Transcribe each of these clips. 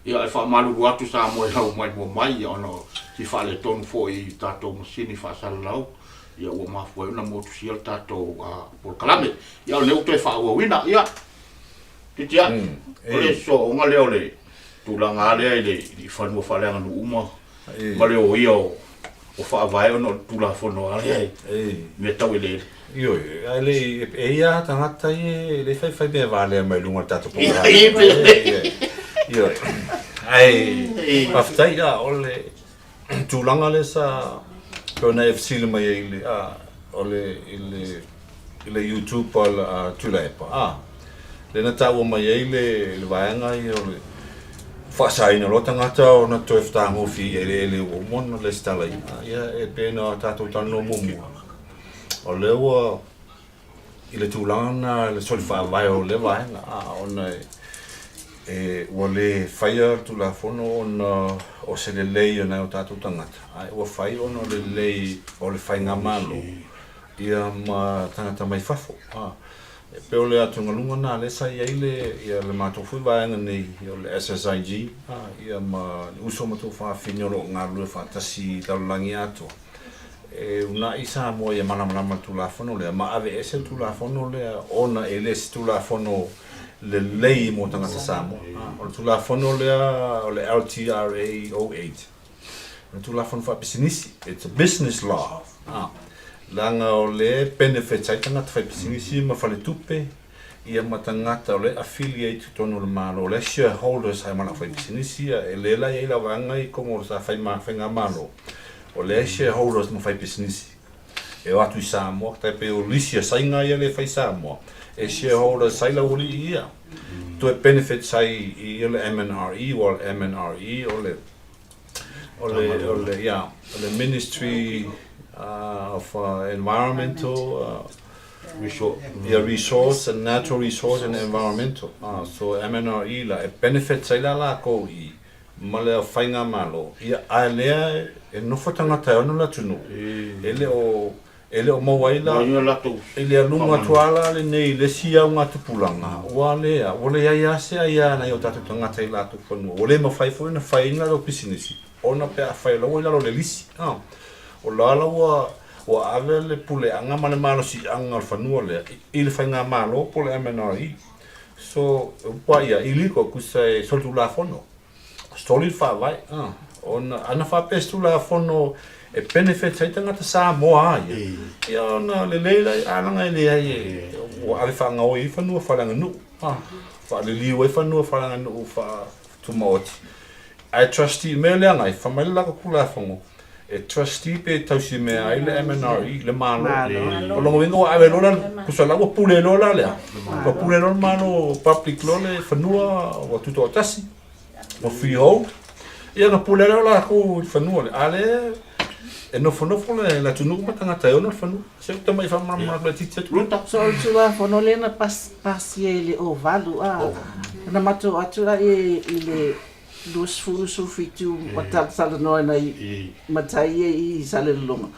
ia e whaamalu atu sa mo hau mai ono si whale tonu fo I tātou masini whaasalau ia ua mafua una mo tusi al tātou polkalame ia o leo toi whaawawina ia titia ole so onga leo le tulanga lea le I whanua whaleanga nu uma ma leo ia o whaavai ono tula whono ale me tau ele Io, le ia tangata le fai be vale mai lunga tato po. Io. Ai, aftai ya ole tulanga le sa kona FC le mai ile ole ile YouTube al tulepa. Le na tawo mai ile le vaanga I ole fasai no tangata ona to efta mo fi ele o mon le stala ia e pena tato tano mumu. O lewa ile tulana le solfa vai o le vai ona o le fire tu la fono ona o se le lei ona o tatu tangata ai o fai ona le lei o le fai ngamalo ia ma tangata mai fafo pe o le atu ngalunga na le sa ia le matofu vai nei o le SSIG ia ma uso matu fa finolo ngalu fa tasi talangi ato una isa mo ia mana tu la fono le ma ave ese tu la fono le ona eles tu la fono le lei mo tanga samo o tu la fono le LTRA 08 tu la fono fa business it's a business law langa o le benefits ai tanga fa business ma fa le tupe ia matangata o le affiliate tonu le malo le shareholders ai mana fa business ia le la ia la vanga I como sa fa ma fenga malo o le shareholders mo fai business e o atu I Samoa tai pe o lisia sainga ia le fai Samoa e shareholders sai la uli ia to benefit sai I le MNRE o le MNRE o le Ministry of Environmental resource and natural resource and environmental so MNRE la e benefit sai la ko I ma le whainga malo ia a lea e nofo tangata ono la tunu ele o mawaila ele alunga tuala le nei le sia unga tupulanga ua lea ole ia se ia na i o tatu tangata I latu whanua ole ma whaifo ina whainga lo pisinisi ona pe a whailo ila lo le lisi o lala ua ave le pule anga ma le malo si anga le whanua lea I le whainga malo po le MNRE so ua ia iliko kusai soltu la whono solid fa vai ona ana fa pestu la fono e benefit sai tanga sa moa ia ona le leila ana le ai o ale fa ngo I fanu fa langa nu fa le liwe fanu fa langa nu fa tumoti ai trustee me le ngai fa mai la ko la fongo e trustee pe tausi me ai le MNRE le malo o lo vengo a ver ora kusa la pule no la le ko pule no mano public lo le fanu o tuto tasi o freehold ia na pulera la ko fanua ale e no fono la tunu ma tanga tayo no fanu se to mai fa ma la titsa ruta so tu la fono le na pas ele o valu na mato atura ile dos furu so fitu pata sala no na matai I sala longa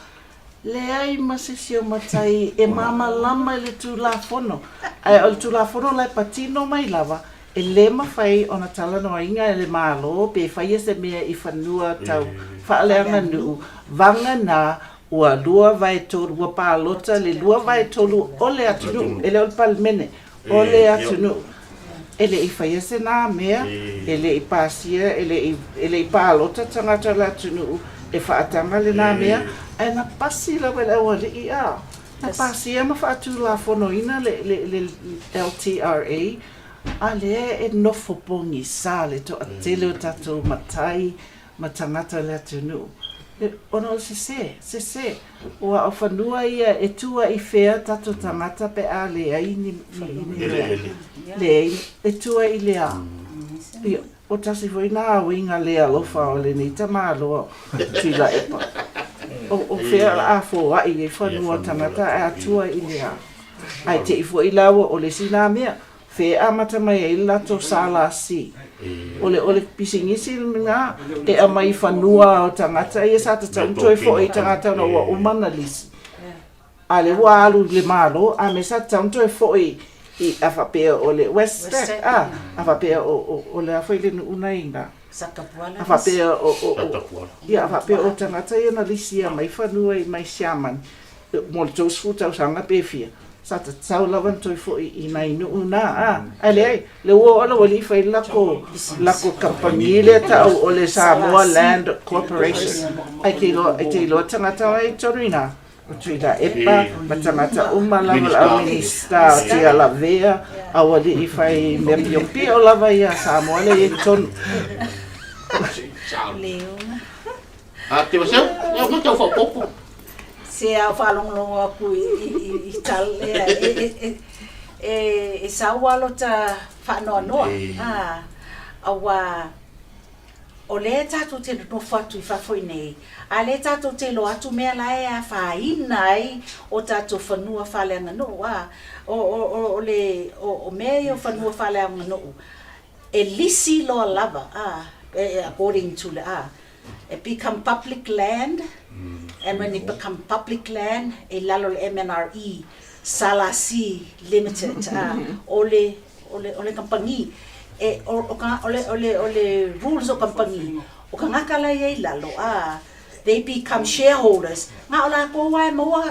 le ai masesio matai e mama lama le tu la fono ai o tu la fono la patino mai lava e le mawhai o na tala no inga e le malo pe whai se mea I whanua tau whaaleanga nuu vanga na ua lua vai tolu ua pālota le lua vai tolu o le atunu ele o le palmene o le atunu ele I whai se nā mea ele I pāsia ele I pālota tangata le atunu e whaatanga le nā mea e na pasi la wele awa le I na pāsia ma whaatu la whono ina le LTRA ale e nofo pongi sale to atele o tatou matai matangata le atunu ono se o whanua ia e tua I whea tatou tangata pe a le ai ni le e tua I le a o tasi foi na winga le alofa o le ni tamalo tila epa o whea a fo ai e whanua tangata a tua I le a ai te I foi lawa o le sina mea fe amata mai e lato sala si ole pisingisi nga e amai fanua o tangata e sa ta toi fo e tangata no wa umana lisi ale wa alu le malo a me sa toi fo e I awhapea o le West Stack. Awhapea o le awhaile nu unaina. Awhapea awhapea o tangata ia na lisia mai whanua I mai siaman. Mo le tōsfu tausanga pewhia. Sa ta tau lawan toi fo I nai nu una. Ale le ua ona wali whai lako kampani le tau o le Samoa Land Corporation. Ai te loa tangata ai torina. O tuila epa, matangata umalawa la minista o te ala vea, a wali I whai mea piompi o lava ia Samoa le e tonu. Leo. Te waseu, ea mo tau whapopo. Se a whalonglongo aku I tal, e saualo ta whanoa noa. Awa, o le tātou te no whatu I whawhoi nei. A le tātou te lo atu mea lai a whaina ai o tātou whanua whaleanga no. O mea o whanua whaleanga no. E lisi loa lava, according to the it become public land, and when it become public land, e lalo le MNRE, Salasi Limited, ole company. Ole rules o company o ka ngakala ye lalo they become shareholders nga ola ko wai mo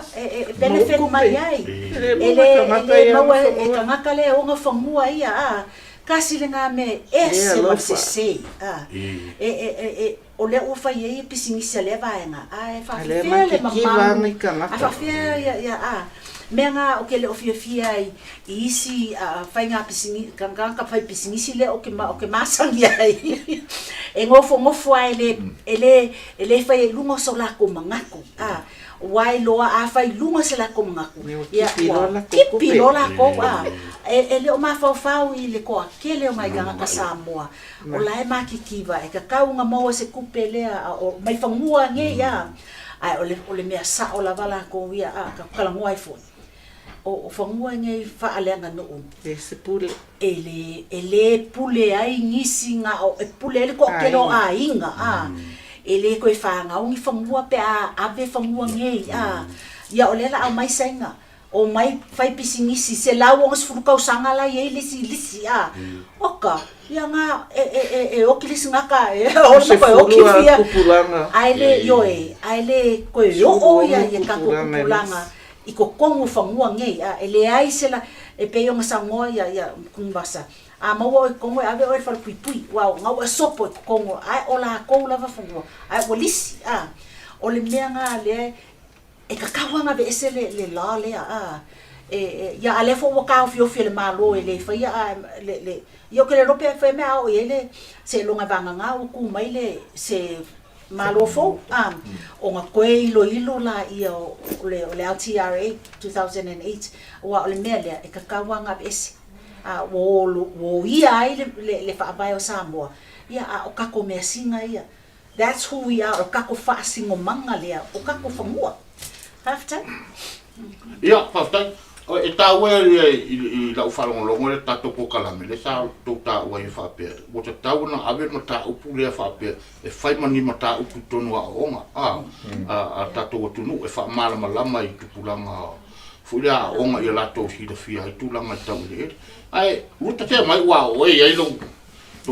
benefit mai ai ele maua e ka ngakale o nga whangua ia kasi le nga me ese ma se se ole o fa ye pisingisa le vaenga fa fele mama fa fele ya menga o ke le ofia I isi fainga pisingi kanga fai pisingisi le o ke masangi ai e ngofo ai ele fai lungo so la ko mangako wai loa fai lungo se la ko mangako ya kipi lola ko ele o mafau I le ko akele o mai ganga ka Samoa o la e makikiva e ka kaunga mo se kupele o mai fangua nge ya ai ole mea sa o la vala ko ia ka kala ngoi fo o whangua ngai whaaleanga noo. E se pule. Ele pule ai ngisi ngā o e pule ele ko kero a inga. Ele koe whangaungi whangua pe ave whangua ngai. Ia o lela au mai sainga. O mai whai pisi ngisi se lau o ngas furukau sangala i lisi. Oka. Ia ngā oki lisi ngaka. Se furua kupulanga. Aile yoe. Aile koe o ia kako kupulanga. I ko kongo whangua ngei, ele ai sela e peo nga sangoa ia kumbasa. Maua o kongo ave o e whalapui, wow, ngau e sopo e kongo, ai o la kou lava whangua, ai o lisi, o le mea ngā lea, e kakawanga ve ese le la lea, ia alefo wakao fiofia le malo e le whaia, ia ke le rope e whaia mea o ele, se longa vanga ngā o kumai le, se malo fo o nga koe ilo la ia o le LTRA 2008 wa o le mea lea e kakawanga ese wo ia ai le whaavai o Samoa ia o kako mea singa ia that's who we are o kako whaasingo manga lea o kako whangua haftai ia haftai e tāua I lau whalongolongo le tātou ko kalame le sa tau tāua I whapea o te tau na awe ma tā upu lea whapea e whaimani ma tā upu tonu a onga a tātou atunu e whaamala lama I tupulanga fulia a onga I lato hira fia I tūlanga I tau le ai uta te mai wa o e lo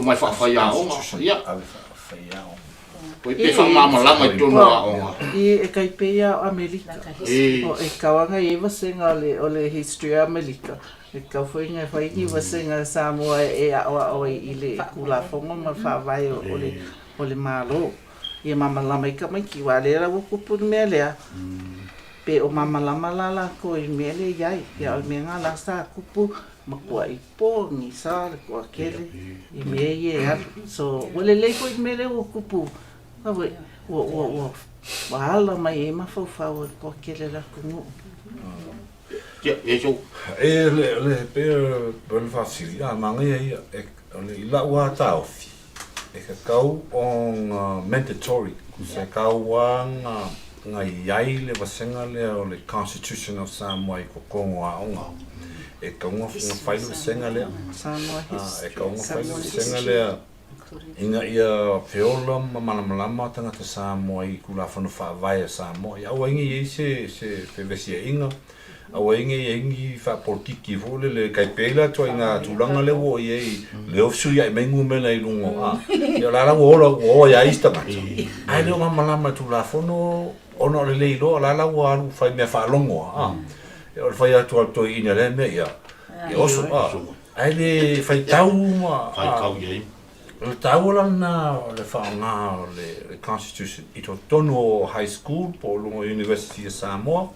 mai whawhai a onga ia Koe pe whamama lama I tonu a onga. E kai pea o Amerika. O e kawanga I wasenga o le history a Amerika. E kau whainga whaingi wasenga Samoa e awa o I le kula whongo ma whawai o le malo. I mama lama I ka mai ki walera wakupu mea lea. Pe o mama lama lala ko I mea le iai. Ia o mea ngā la sa kupu ma kua I po ni sa le kua kele. I mea I e atu. So wale lei ko I mea le wakupu. Wahala mai e mawhauwhau ko kele la kungu. E so. E le pere bel fasiri manga ia le ila ua Tofi. E ka kau on mandatory ku se kau nga iai le wasenga le o le Constitution of Samoa I ko kongo a onga. E ka unga whailu wasenga le. Samoa E ka unga whailu wasenga le. Inga ia feola malama tangata Samoa I kula whanu whaavai a Samoa. Ia ua ingi I se whewesia inga. Au ingi fa politiki fo le kaipela to inga tulanga le wo ye le ofsu ya mengu mena I lungo ya la wo ya istama ai le mama tula fono ono le leilo la wo alu fa me fa longo ya fa ya to ina le me ya oso ai le fa tau ma Fai kau ye. le tau na le fa nga le constitution ito tono high school po lungo university Samoa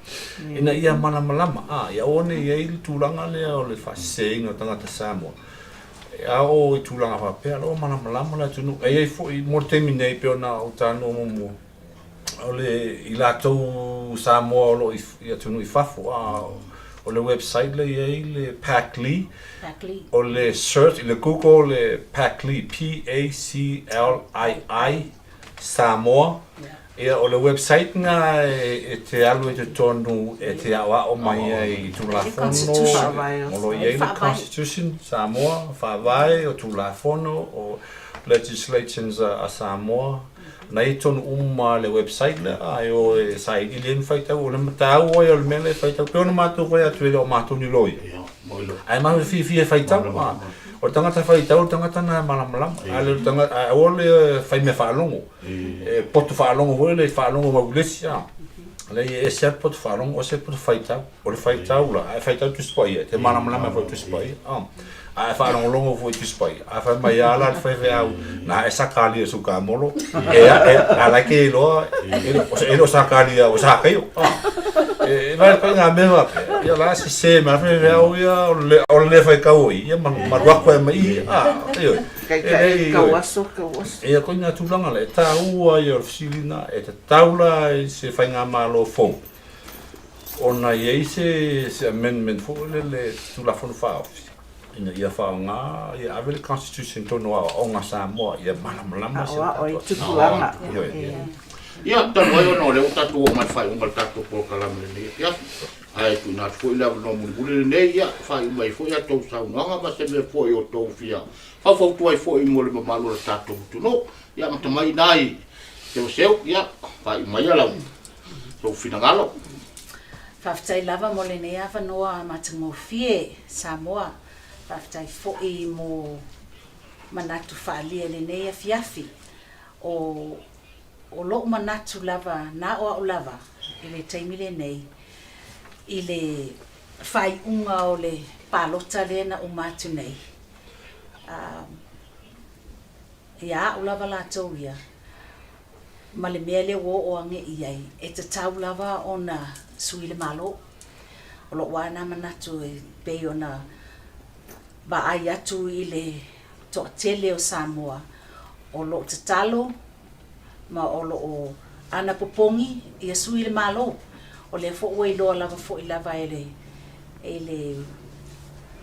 ina ia malama ya one ye il tulanga le o le fa senga tanga Samoa ya o tulanga fa pe lo malama la tunu e fo I mo termine pe ona o tano mo o le ilato Samoa lo ia tunu I fafo o le website le ye le Packly o le search le Google le Packly PACLII Samoa o le website nga te alu te tonu te awa o mai I tulafono o lo ye le Constitution Samoa whawai o tulafono o legislations a Samoa na I tonu le website le ai o sai ilien faitau o le matau o le mele faitau pe ona mātou koe atu o mātou ni loi ai mau fi faitau o tangata faitau tangata na malamalama ale tangata o le fai me whaalongo potu whaalongo o le whaalongo maulesi le e se potu whaalongo o se potu faitau o le faitau la ai faitau tu spai te malamalama fo tu spai ai whaalongo longo fo tu spai ai whai mai ala fai veau na e sakali e suka molo ala ke loa e lo sakali o sakai vai pa nga meva ia la se ma fai veau ia o le fai kau ia maruako e mai io Kawaso. ia ko nga tulanga le taua ia silina e te taula I se fai nga malo fo ona ia se amendment fo le tulafon fa ina ia fa nga ia ave le constitution tono o nga Samoa ia malama se o tulanga Ia ta mo no le tatu o mai fai un tatu po kala me ia ai tu na foi la no mu le ia fai mai foi a to sa nga ma se me foi o Tofi fa fo tu ai foi mo le malo tatu tu no ia ma mai nai seu ia fai mai ala so finangalo Faftai lava mo le nea fa noa matango fie Samoa Faftai foi mo manatu faalia le nea fiafi o lo manatu lava na o lava ile taimile nei ile fai unga o le palota lena o matu nei ia o lava la toia male mele wo o ange iai e te tau lava ona suile malo o lo wana manatu e pe ona ba ai atu ile to tele o Samoa o lo te talo ma o lo o ana popongi ia suile malo o le fo wei lo lava fo lava ele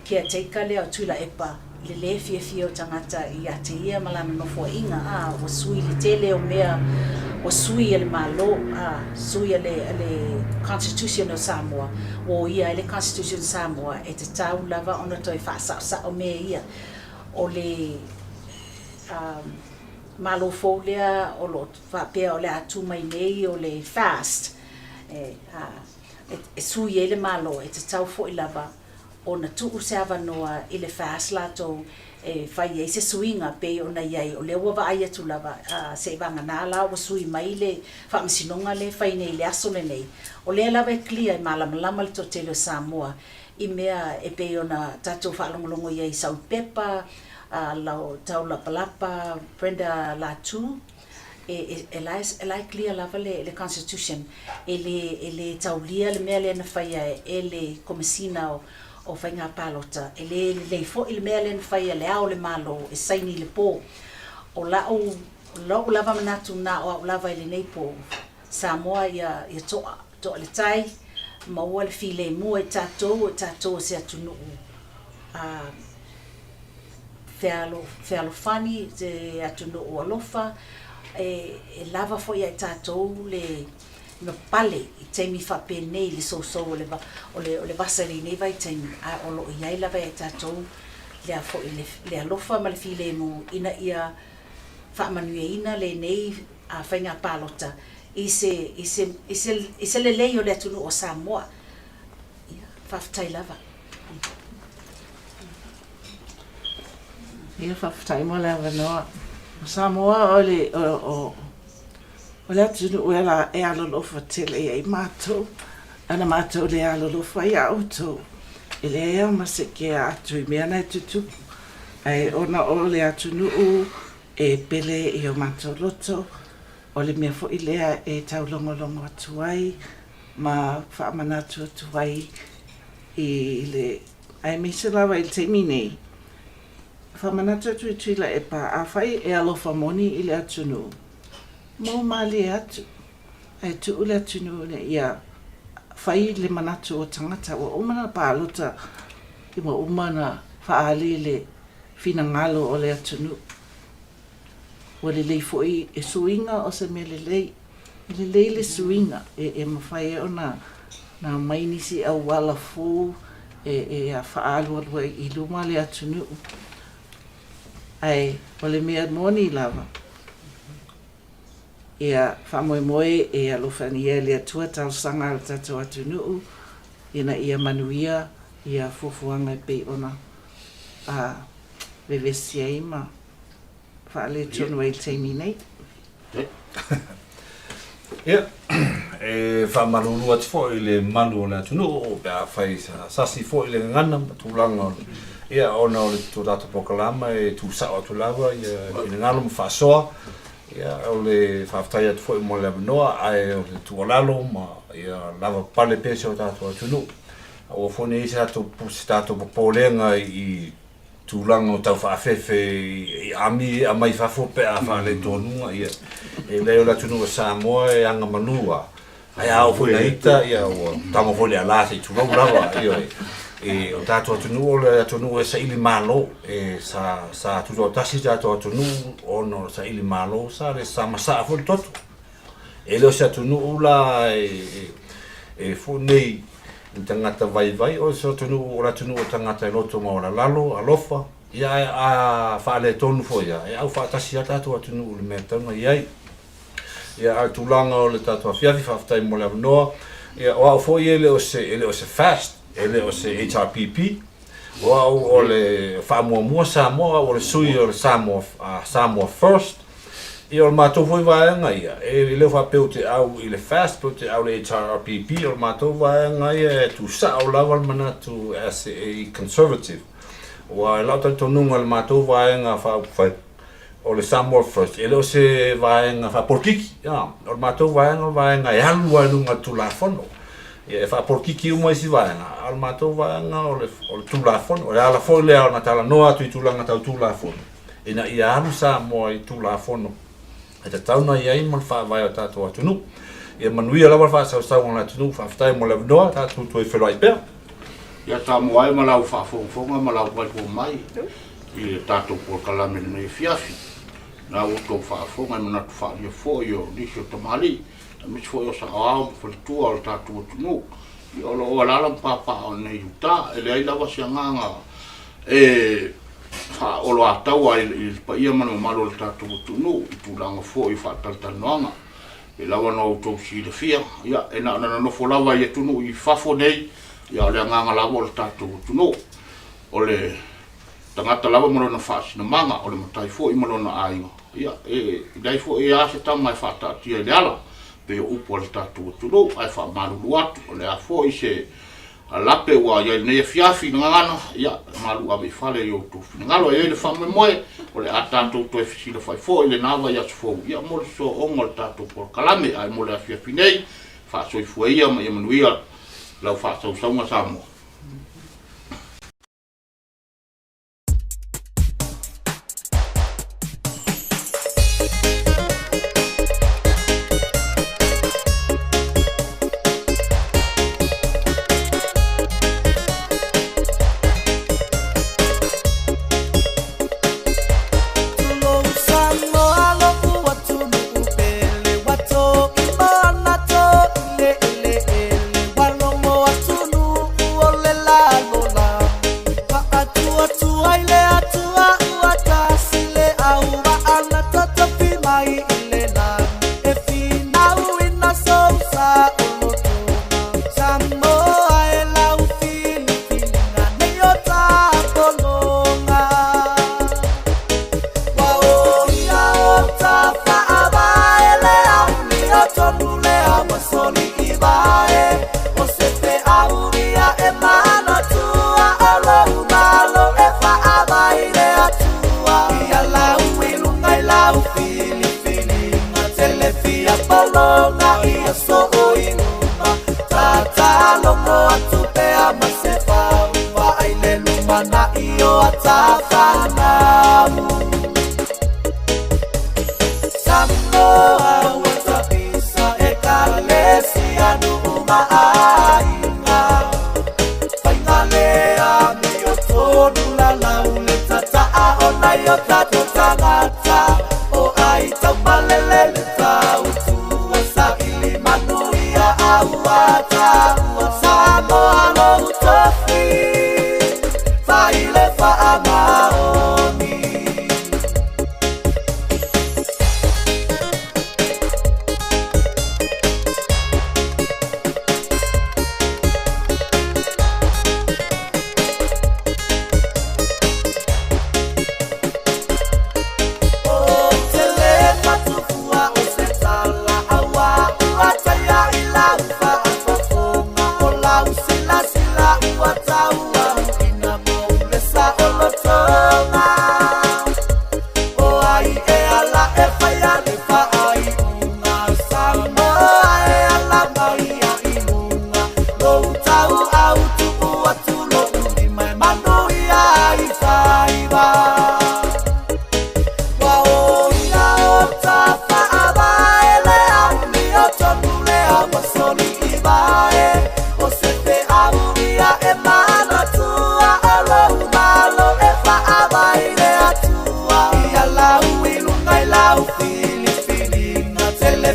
caretaker le o tuila epa le fie o tangata ia te ia malana no fo inga o sui le tele o mea o sui ele malo sui ele constitution o Samoa o ia ele constitution Samoa e te tau lava ona toi fa sa o mea ia o le malo fo lea o lo fa pe o le atu mai nei o le fast e sui ele malo e te tau fo lava ona tu usava noa ile fast lato e fai e se suinga pe ona iai o le wa ai tu lava se vanga na la o sui mai le fa msinonga le fai nei le aso le nei o le lava e clear malama le totelo Samoa I mea e pe ona tato fa longo iai sau pepa la taula palapa Brenda Latu e lai clear lava le constitution ele taulia le mea le na fai ele komesina o whainga palota le fo il mea le fai le ao le malo e saini le po o lau lava manatu na o lava ele nei po Samoa ia to le tai maua le file mua e tatou se atunu fealo fani te atunu o alofa e lava fo ia tatou le no pale I taimi whape nei le so o le vasari nei vai taimi o lo iai lava e tatou le alofa ma le file mo ina ia whaamanueina le nei a whainga palota I se le lei o le atunu o Samoa whaftai lava. Ia whaftai mo lava noa. Samoa o le atunu ue la e alolofa tele ia I mātou. Ana mātou le alolofa ia autou. E le ea maseke atu I mea nei tutupu. Ai ona o le atunu e pele I o mātou loto. O le mea fo I lea e tau longolongo atu ai. Ma whaamanatu atu ai I le... Ai mese lawa I le teimi nei. Whamanatu atu I tuila e pa a whai e alofa moni I le atunu. Mo mali atu. Ai tu ule atunu ne ia whai le manatu o tangata. Wa umana pa alota I wa umana whaali le fina ngalo o le atunu. Wa le lei foi e suinga o se me le lei. Le lei le suinga e mawhai ona na mainisi au wala fu e a whaalu alua I luma le atunu. Ai, o le mea moni lava. Ia whamoemoe e alofani e le atua tausanga al tatou atunu. Ina ia manuia, ia fufuanga I pei ona. A vevesia ima. Whaale tonu e teimi nei. Ia, e whamaruru ati fo I le manu o le atunu o bea whai sasi fo I le ngana matulanga o ia ona o le tūrata pokalama e tūsao atu lawa I le ngalo mwhasoa ia o le whaftai atu fo I mo le avanoa ai o le tualalo ma ia lava pale pese o tātou atunu o fone isi tātou pusi tātou popolenga I tūlanga o tau whaafefe I ami a mai whafope a whaale tōnunga ia e leo la tunu o Samoa e anga manua ai au fo I ita ia o tamo fo le alasa I tūlau lawa ia e o tātou atunu o le atunu e sa ili malo e sa tuto tasi tātou atunu o no sa ili malo sa le sa masa fo le toto e leo sa atunu o la e fo nei I tangata vai o sa atunu o la atunu o tangata I loto ma o la lalo alofa ia a whaale tonu fo ia e au whaatasi a tātou atunu o le mea taunga iai ia a tūlanga o le tātou a fiafi whaftai mo le avanoa ia o au fo I ele o se fast ele o se HRPP o le whamuamua Samoa o le sui o le Samoa First I o le mātou foi vaenga ia e leo whapeu te au I le fast peu te au le HRPP o le mātou vaenga ia e tu sao lava manatu as a conservative o a lau tau tonunga le mātou vaenga whai o le Samoa First e leo se vaenga whaporkiki o le mātou vaenga e halua nunga tu la fono e fa porkiki uma isi vaenga al matou vaenga o le tulafono o le ala foi le ona tala noa tu tulanga tau tulafono ina ia alu sa mo I tulafono e te tauna ia I mal fa vai o tātou atunu e manuia lava fa sa ona atunu fa ftai mo le noa tātou tu e whelua I pea ia tamu ai malau whafonga malau wai po mai I le tātou por kalame nei fiafi na o tō whafonga I manatu whaalia fo I o nisi o tamali mis foi o sa au for tu al tatu tu I o lo ala papa o nei uta ele ai lava se nganga e fa o lo atau ai I pa ia mano malo tatu tu I tu langa fo I fa tal noanga e lava no to si de fia ia e na no fo lava ia tu I fa fo nei ia le nganga lava o tatu tu o le tangata lava mo na fa na manga o le matai fo I mo na ai ia e dai fo ia se tam mai fa ta tia le ala pe upo le tatu tulo ai fa malu atu o le afo I se lape wa ia nei fiafi ngana ia malu ave fale yo tu ngalo ia le fame moe o le atanto to fisi le fai fo le nava ia fo ia mo so ongol tatu por kalame ai mo le fiafi nei fa so fo ia ma manuia la fa so sama samo Walongo atunu palonga ia so inuma tata longo atupea masefa wa aile lumana io atafana Samoa watapisa ekalesi anu umainga Faingalea miotonu la laule tata aona yotato tangata O aita malelele tautua sa ilimanuia awata Samoa lo Tofi Faile fa amaoni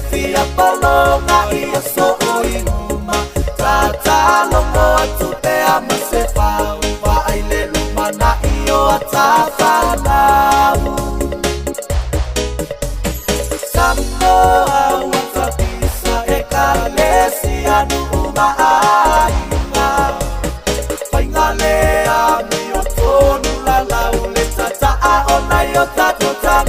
Fia palonga ia so inuma tata longo atupea masefa wa aile lumana io atafana Samoa watapisa ekalesi anu umainga Faingalea miotonu la laule tata aona yotato tanga